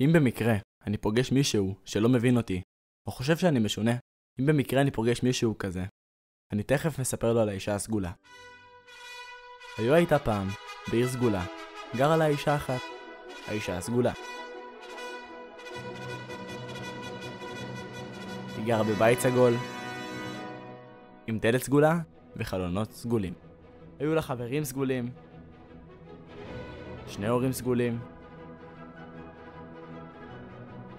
אם במקרה אני פוגש מישהו שלא מבין אותי, או חושב שאני משונה, אם במקרה אני פוגש מישהו כזה, אני תכף מספר לו על האישה הסגולה. הייתה פעם, בעיר סגולה, גרה לה אישה אחת, האישה הסגולה. היא גרה בבית סגול, עם דלת סגולה וחלונות סגולים. היו לה חברים סגולים, שני הורים סגולים,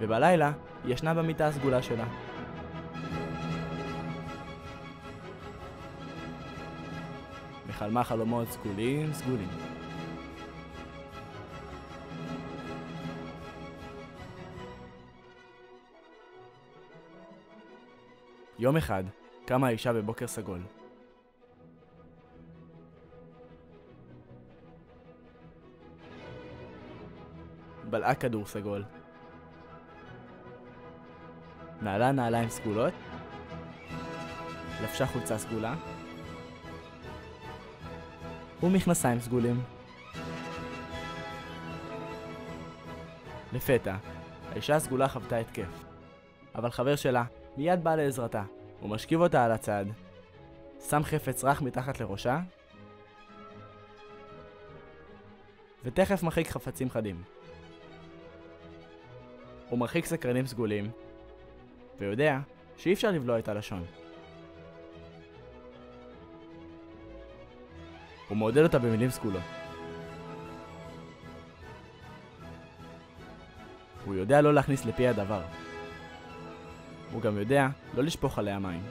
ובלילה היא ישנה במיטה הסגולה שלה. וחלמה חלומות סגולים. יום אחד קמה האישה בבוקר סגול. בלעה כדור סגול. נעלה נעליים סגולות. לבשה חולצה סגולה. ומכנסיים סגולים. לפתע, האישה הסגולה חוותה התקף. אבל חבר שלה מיד בא לעזרתה. הוא משכיב אותה על הצד. שם חפץ רך מתחת לראשה. ותכף מרחיק חפצים חדים. הוא מרחיק סקרנים סגולים. ויודע שאי אפשר לבלוע את הלשון. הוא מעודד אותה במילים סגולות. הוא יודע לא להכניס לפי הדבר. הוא גם יודע לא לשפוך עליה מים.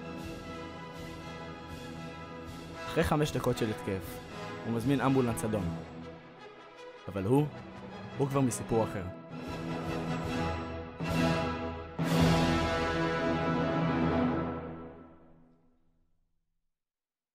אחרי 5 דקות של התקף, הוא מזמין אמבולנס אדום. אבל הוא כבר מסיפור אחר.